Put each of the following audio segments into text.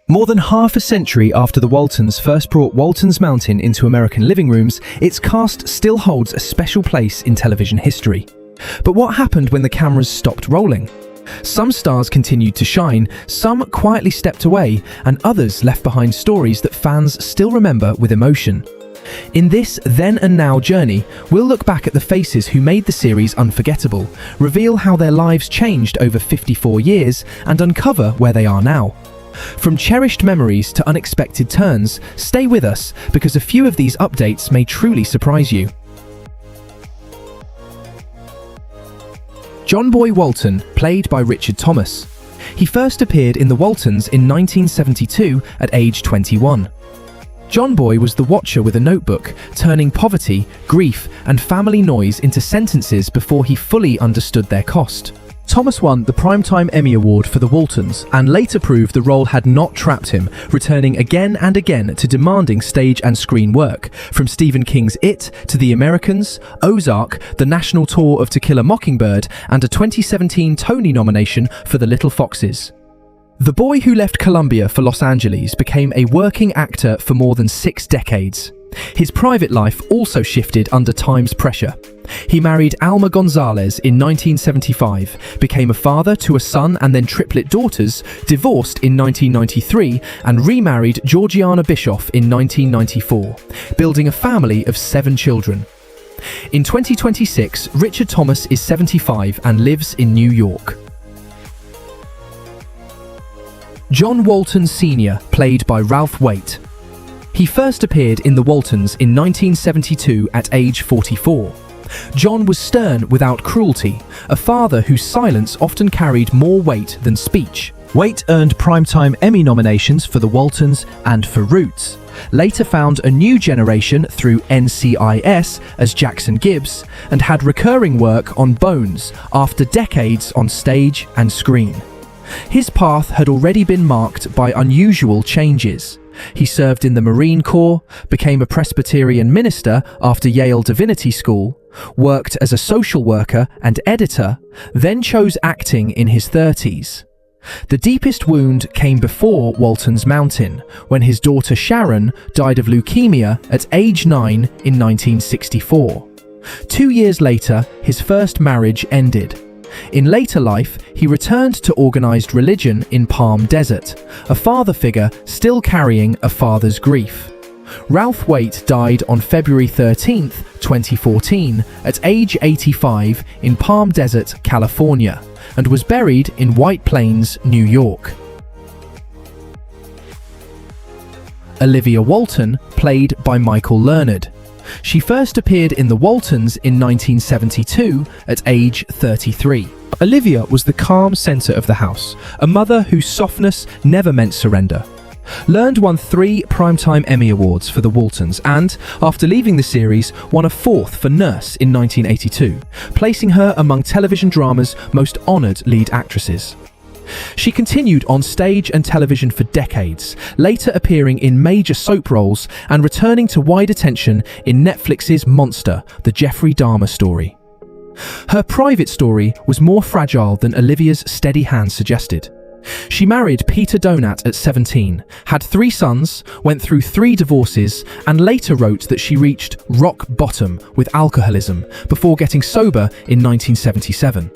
More than half a century after the Waltons first brought Walton's Mountain into American living rooms, its cast still holds a special place in television history. But what happened when the cameras stopped rolling? Some stars continued to shine, some quietly stepped away, and others left behind stories that fans still remember with emotion. In this Then and Now journey, we'll look back at the faces who made the series unforgettable, reveal how their lives changed over 54 years, and uncover where they are now. From cherished memories to unexpected turns, stay with us because a few of these updates may truly surprise you. John Boy Walton, played by Richard Thomas. He first appeared in The Waltons in 1972 at age 21. John Boy was the watcher with a notebook, turning poverty, grief, and family noise into sentences before he fully understood their cost. Thomas won the Primetime Emmy Award for The Waltons and later proved the role had not trapped him, returning again and again to demanding stage and screen work, from Stephen King's It to The Americans, Ozark, the national tour of To Kill a Mockingbird, and a 2017 Tony nomination for The Little Foxes. The boy who left Columbia for Los Angeles became a working actor for more than 6 decades. His private life also shifted under time's pressure. He married Alma Gonzalez in 1975, became a father to a son and then triplet daughters, divorced in 1993, and remarried Georgiana Bischoff in 1994, building a family of 7 children. In 2026, Richard Thomas is 75 and lives in New York. John Walton Sr., played by Ralph Waite. He first appeared in The Waltons in 1972 at age 44. John was stern without cruelty, a father whose silence often carried more weight than speech. Waite earned Primetime Emmy nominations for The Waltons and for Roots, later found a new generation through NCIS as Jackson Gibbs, and had recurring work on Bones after decades on stage and screen. His path had already been marked by unusual changes. He served in the Marine Corps, became a Presbyterian minister after Yale Divinity School, worked as a social worker and editor, then chose acting in his 30s. The deepest wound came before Walton's Mountain, when his daughter Sharon died of leukemia at age 9 in 1964. 2 years later, his first marriage ended. In later life, he returned to organized religion in Palm Desert, a father figure still carrying a father's grief. Ralph Waite died on February 13, 2014, at age 85 in Palm Desert, California, and was buried in White Plains, New York. Olivia Walton, played by Michael Learned. She first appeared in The Waltons in 1972 at age 33. Olivia was the calm centre of the house, a mother whose softness never meant surrender. Learned won 3 Primetime Emmy Awards for The Waltons and, after leaving the series, won a 4th for Nurse in 1982, placing her among television drama's most honoured lead actresses. She continued on stage and television for decades, later appearing in major soap roles and returning to wide attention in Netflix's Monster, The Jeffrey Dahmer Story. Her private story was more fragile than Olivia's steady hand suggested. She married Peter Donat at 17, had 3 sons, went through 3 divorces, and later wrote that she reached rock bottom with alcoholism before getting sober in 1977.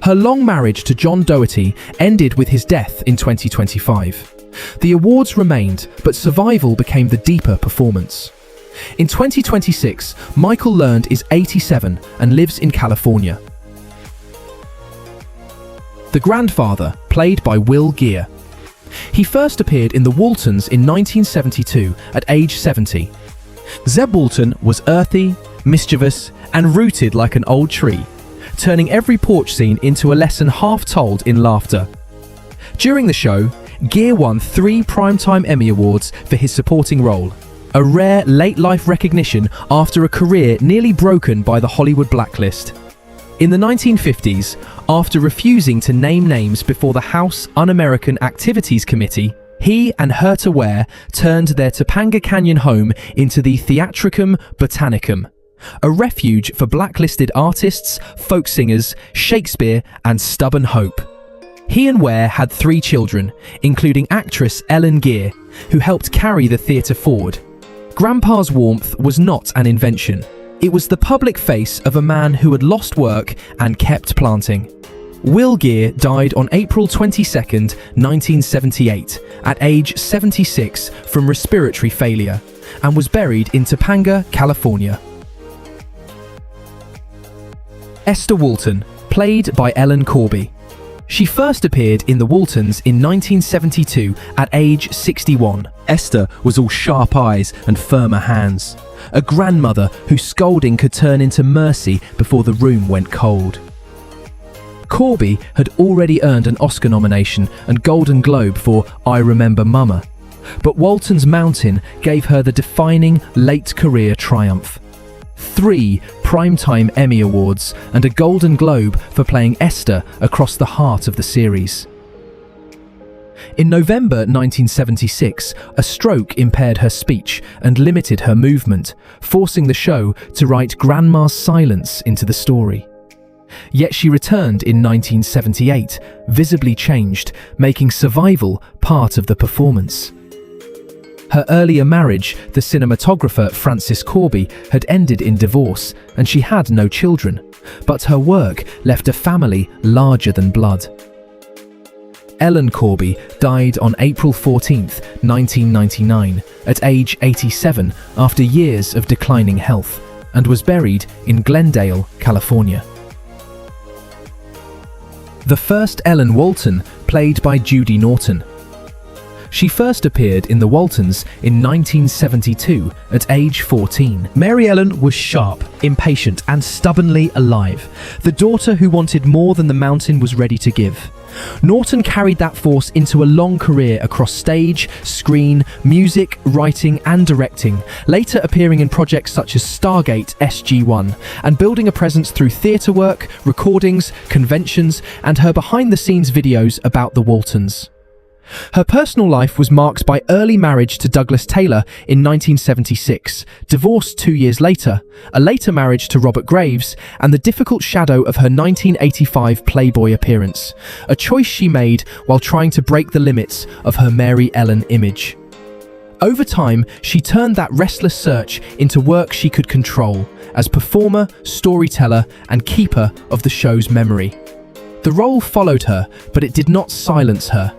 Her long marriage to John Doherty ended with his death in 2025. The awards remained, but survival became the deeper performance. In 2026, Michael Learned is 87 and lives in California. The Grandfather, played by Will Geer. He first appeared in The Waltons in 1972 at age 70. Zeb Walton was earthy, mischievous, and rooted like an old tree, turning every porch scene into a lesson half told in laughter. During the show, Geer won 3 Primetime Emmy Awards for his supporting role, a rare late-life recognition after a career nearly broken by the Hollywood blacklist. In the 1950s, after refusing to name names before the House Un-American Activities Committee, he and Herta Ware turned their Topanga Canyon home into the Theatricum Botanicum, a refuge for blacklisted artists, folk singers, Shakespeare, and stubborn hope. He and Ware had 3 children, including actress Ellen Geer, who helped carry the theatre forward. Grandpa's warmth was not an invention. It was the public face of a man who had lost work and kept planting. Will Geer died on April 22, 1978, at age 76 from respiratory failure, and was buried in Topanga, California. Esther Walton, played by Ellen Corby. She first appeared in The Waltons in 1972 at age 61. Esther was all sharp eyes and firmer hands, a grandmother whose scolding could turn into mercy before the room went cold. Corby had already earned an Oscar nomination and Golden Globe for I Remember Mama, but Walton's Mountain gave her the defining late career triumph. 3 Primetime Emmy Awards and a Golden Globe for playing Esther across the heart of the series. In November 1976, a stroke impaired her speech and limited her movement, forcing the show to write Grandma's silence into the story. Yet she returned in 1978, visibly changed, making survival part of the performance. Her earlier marriage, the cinematographer Francis Corby, had ended in divorce, and she had no children, but her work left a family larger than blood. Ellen Corby died on April 14, 1999, at age 87 after years of declining health, and was buried in Glendale, California. The first Ellen Walton, played by Judy Norton. She first appeared in The Waltons in 1972 at age 14. Mary Ellen was sharp, impatient, and stubbornly alive, the daughter who wanted more than the mountain was ready to give. Norton carried that force into a long career across stage, screen, music, writing, and directing, later appearing in projects such as Stargate SG-1, and building a presence through theatre work, recordings, conventions, and her behind-the-scenes videos about the Waltons. Her personal life was marked by early marriage to Douglas Taylor in 1976, divorce 2 years later, a later marriage to Robert Graves, and the difficult shadow of her 1985 Playboy appearance, a choice she made while trying to break the limits of her Mary Ellen image. Over time, she turned that restless search into work she could control, as performer, storyteller, and keeper of the show's memory. The role followed her, but it did not silence her.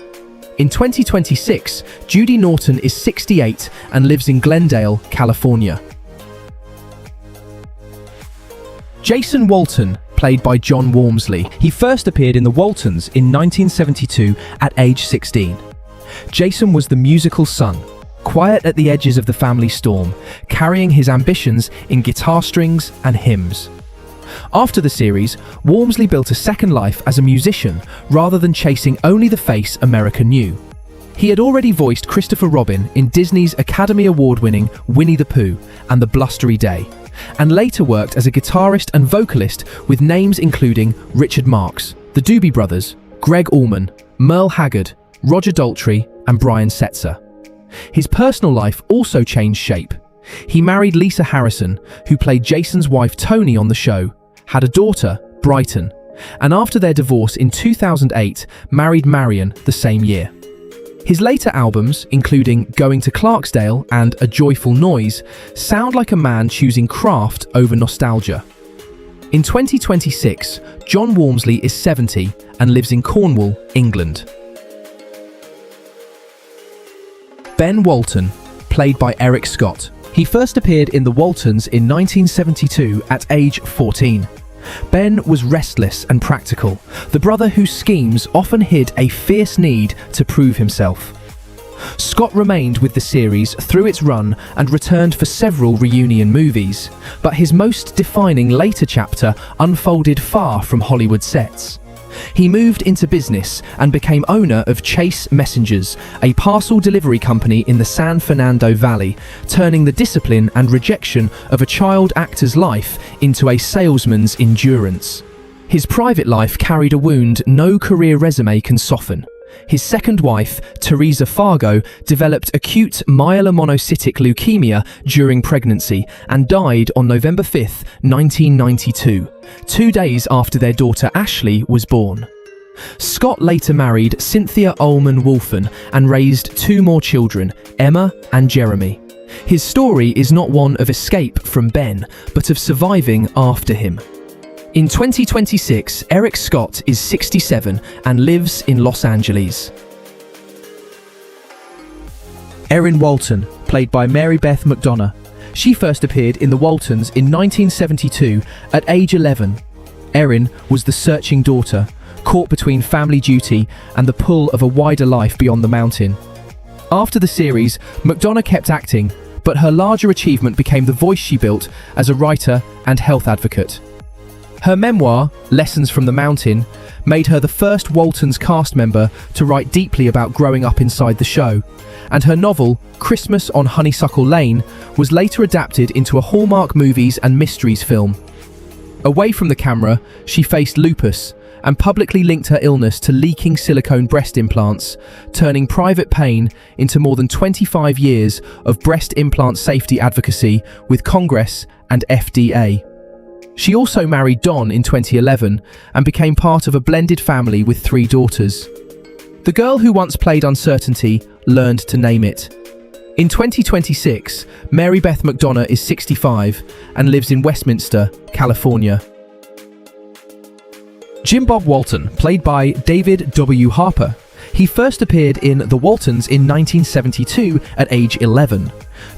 In 2026, Judy Norton is 68 and lives in Glendale, California. Jason Walton, played by John Walmsley. He first appeared in The Waltons in 1972 at age 16. Jason was the musical son, quiet at the edges of the family storm, carrying his ambitions in guitar strings and hymns. After the series, Walmsley built a second life as a musician rather than chasing only the face America knew. He had already voiced Christopher Robin in Disney's Academy Award-winning Winnie the Pooh and The Blustery Day, and later worked as a guitarist and vocalist with names including Richard Marx, the Doobie Brothers, Greg Allman, Merle Haggard, Roger Daltrey, and Brian Setzer. His personal life also changed shape. He married Lisa Harrison, who played Jason's wife Toni on the show, had a daughter, Brighton, and after their divorce in 2008, married Marion the same year. His later albums, including Going to Clarksdale and A Joyful Noise, sound like a man choosing craft over nostalgia. In 2026, John Walmsley is 70 and lives in Cornwall, England. Ben Walton, played by Eric Scott. He first appeared in The Waltons in 1972 at age 14. Ben was restless and practical, the brother whose schemes often hid a fierce need to prove himself. Scott remained with the series through its run and returned for several reunion movies, but his most defining later chapter unfolded far from Hollywood sets. He moved into business and became owner of Chase Messengers, a parcel delivery company in the San Fernando Valley, turning the discipline and rejection of a child actor's life into a salesman's endurance. His private life carried a wound no career resume can soften. His second wife, Teresa Fargo, developed acute myelomonocytic leukemia during pregnancy and died on November 5, 1992, 2 days after their daughter Ashley was born. Scott later married Cynthia Ullman Wolfen and raised two more children, Emma and Jeremy. His story is not one of escape from Ben, but of surviving after him. In 2026, Eric Scott is 67 and lives in Los Angeles. Erin Walton, played by Mary Beth McDonough. She first appeared in The Waltons in 1972 at age 11. Erin was the searching daughter, caught between family duty and the pull of a wider life beyond the mountain. After the series, McDonough kept acting, but her larger achievement became the voice she built as a writer and health advocate. Her memoir, Lessons from the Mountain, made her the first Waltons cast member to write deeply about growing up inside the show, and her novel, Christmas on Honeysuckle Lane, was later adapted into a Hallmark Movies and Mysteries film. Away from the camera, she faced lupus and publicly linked her illness to leaking silicone breast implants, turning private pain into more than 25 years of breast implant safety advocacy with Congress and FDA. She also married Don in 2011 and became part of a blended family with 3 daughters. The girl who once played uncertainty learned to name it. In 2026, Mary Beth McDonough is 65 and lives in Westminster, California. Jim Bob Walton, played by David W. Harper. He first appeared in The Waltons in 1972 at age 11.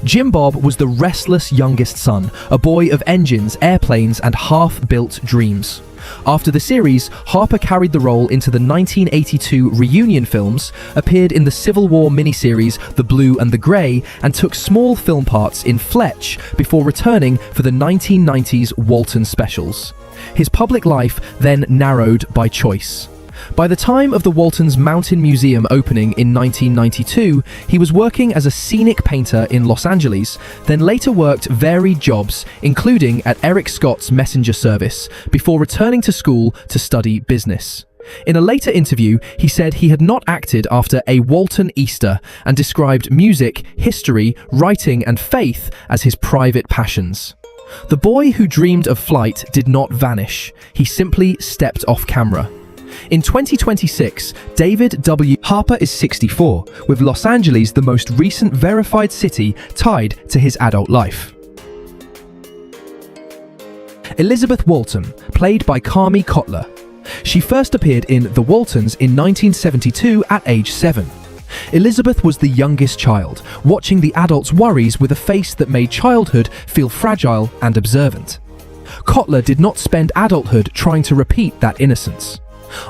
Jim Bob was the restless youngest son, a boy of engines, airplanes, and half-built dreams. After the series, Harper carried the role into the 1982 reunion films, appeared in the Civil War miniseries The Blue and the Grey, and took small film parts in Fletch before returning for the 1990s Walton specials. His public life then narrowed by choice. By the time of the Waltons Mountain Museum opening in 1992, he was working as a scenic painter in Los Angeles, then later worked varied jobs, including at Eric Scott's messenger service, before returning to school to study business. In a later interview, he said he had not acted after a Walton Easter and described music, history, writing, and faith as his private passions. The boy who dreamed of flight did not vanish. He simply stepped off camera. In 2026, David W. Harper is 64, with Los Angeles the most recent verified city tied to his adult life. Elizabeth Walton, played by Kami Kotler. She first appeared in The Waltons in 1972 at age 7. Elizabeth was the youngest child, watching the adults' worries with a face that made childhood feel fragile and observant. Kotler did not spend adulthood trying to repeat that innocence.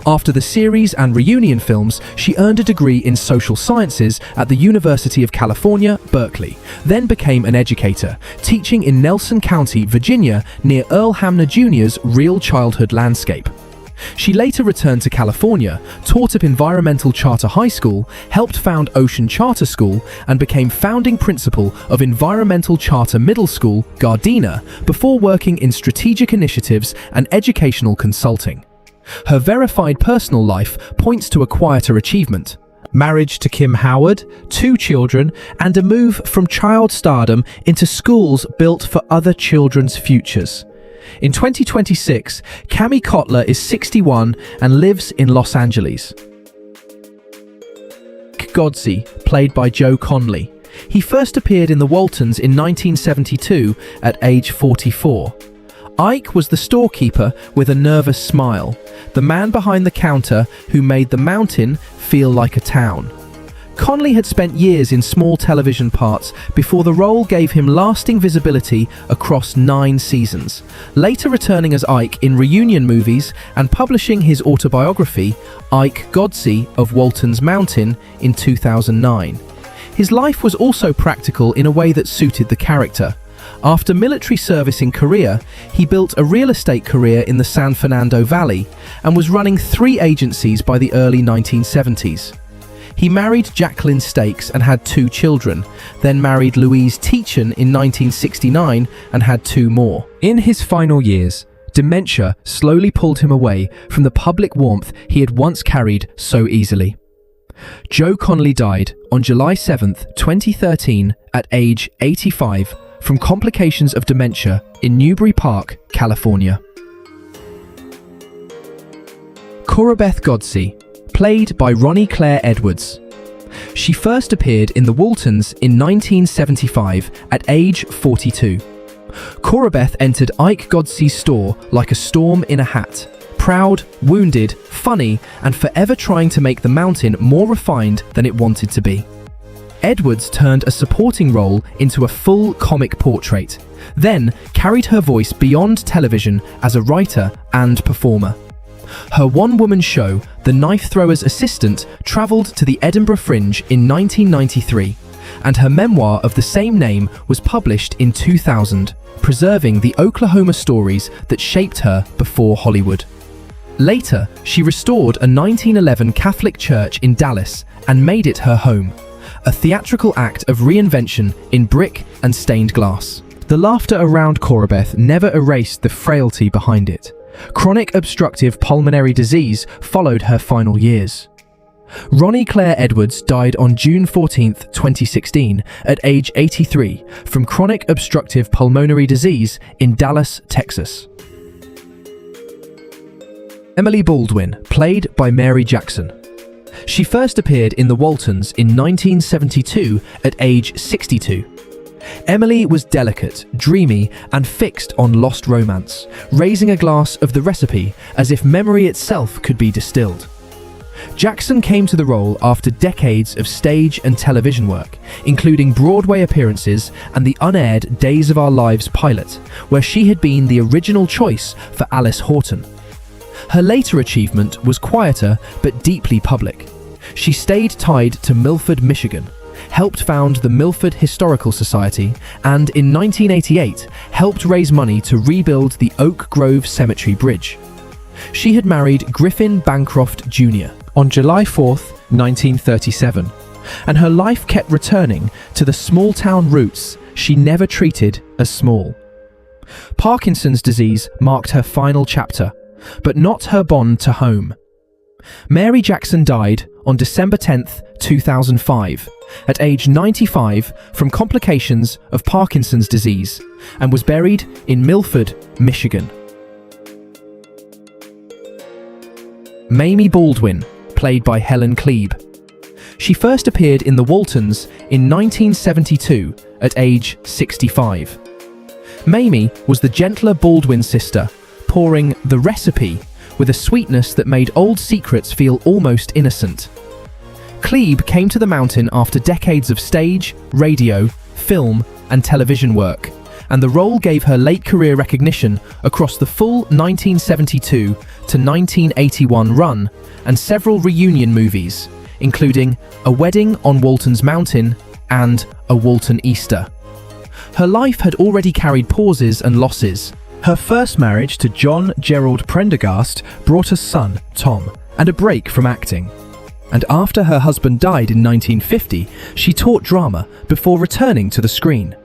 After the series and reunion films, she earned a degree in social sciences at the University of California, Berkeley, then became an educator, teaching in Nelson County, Virginia, near Earl Hamner Jr.'s Real Childhood Landscape. She later returned to California, taught at Environmental Charter High School, helped found Ocean Charter School, and became founding principal of Environmental Charter Middle School, Gardena, before working in strategic initiatives and educational consulting. Her verified personal life points to a quieter achievement: marriage to Kim Howard, 2 children, and a move from child stardom into schools built for other children's futures. In 2026, Kami Kotler is 61 and lives in Los Angeles. Godsey, played by Joe Conley. He first appeared in The Waltons in 1972 at age 44. Ike was the storekeeper with a nervous smile, the man behind the counter who made the mountain feel like a town. Conley had spent years in small television parts before the role gave him lasting visibility across 9 seasons, later returning as Ike in reunion movies and publishing his autobiography, Ike Godsey of Walton's Mountain, in 2009. His life was also practical in a way that suited the character. After military service in Korea, he built a real estate career in the San Fernando Valley and was running 3 agencies by the early 1970s. He married Jacqueline Stakes and had 2 children, then married Louise Teachin in 1969 and had 2 more. In his final years, dementia slowly pulled him away from the public warmth he had once carried so easily. Joe Conley died on July 7, 2013 at age 85 from complications of dementia in Newbury Park, California. Corabeth Godsey, played by Ronnie Claire Edwards. She first appeared in the Waltons in 1975 at age 42. Corabeth entered Ike Godsey's store like a storm in a hat, proud, wounded, funny, and forever trying to make the mountain more refined than it wanted to be. Edwards turned a supporting role into a full comic portrait, then carried her voice beyond television as a writer and performer. Her one-woman show, The Knife Thrower's Assistant, travelled to the Edinburgh Fringe in 1993, and her memoir of the same name was published in 2000, preserving the Oklahoma stories that shaped her before Hollywood. Later, she restored a 1911 Catholic church in Dallas and made it her home, a theatrical act of reinvention in brick and stained glass. The laughter around Corabeth never erased the frailty behind it. Chronic obstructive pulmonary disease followed her final years. Ronnie Claire Edwards died on June 14, 2016, at age 83 from chronic obstructive pulmonary disease in Dallas, Texas. Emily Baldwin, played by Mary Jackson. She first appeared in the Waltons in 1972 at age 62. Emily was delicate, dreamy, and fixed on lost romance, raising a glass of the recipe as if memory itself could be distilled. Jackson came to the role after decades of stage and television work, including Broadway appearances and the unaired Days of Our Lives pilot, where she had been the original choice for Alice Horton. Her later achievement was quieter but deeply public. She stayed tied to Milford, Michigan, helped found the Milford Historical Society, and in 1988 helped raise money to rebuild the Oak Grove Cemetery Bridge. She had married Griffin Bancroft Jr. on July 4, 1937, and her life kept returning to the small-town roots she never treated as small. Parkinson's disease marked her final chapter, but not her bond to home. Mary Jackson died on December 10, 2005, at age 95 from complications of Parkinson's disease, and was buried in Milford, Michigan. Mamie Baldwin, played by Helen Klebe. She first appeared in the Waltons in 1972 at age 65. Mamie was the gentler Baldwin sister, pouring the recipe with a sweetness that made old secrets feel almost innocent. Klebe came to the mountain after decades of stage, radio, film, and television work, and the role gave her late career recognition across the full 1972 to 1981 run and several reunion movies, including A Wedding on Walton's Mountain and A Walton Easter. Her life had already carried pauses and losses. Her first marriage to John Gerald Prendergast brought a son, Tom, and a break from acting. And after her husband died in 1950, she taught drama before returning to the screen.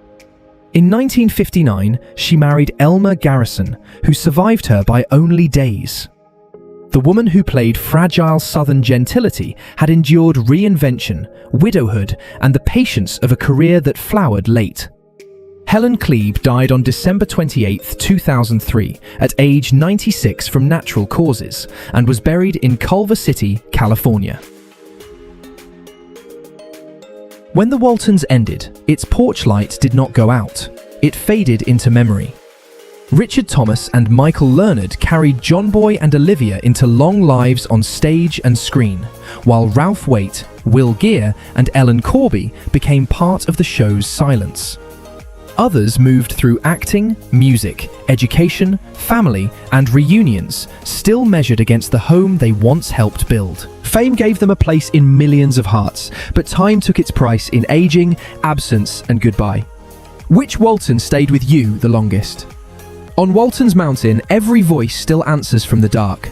In 1959, she married Elmer Garrison, who survived her by only days. The woman who played fragile Southern gentility had endured reinvention, widowhood, and the patience of a career that flowered late. Helen Klebe died on December 28, 2003, at age 96 from natural causes, and was buried in Culver City, California. When the Waltons ended, its porch light did not go out. It faded into memory. Richard Thomas and Michael Leonard carried John Boy and Olivia into long lives on stage and screen, while Ralph Waite, Will Geer, and Ellen Corby became part of the show's silence. Others moved through acting, music, education, family, and reunions, still measured against the home they once helped build. Fame gave them a place in millions of hearts, but time took its price in aging, absence, and goodbye. Which Walton stayed with you the longest? On Walton's Mountain, every voice still answers from the dark.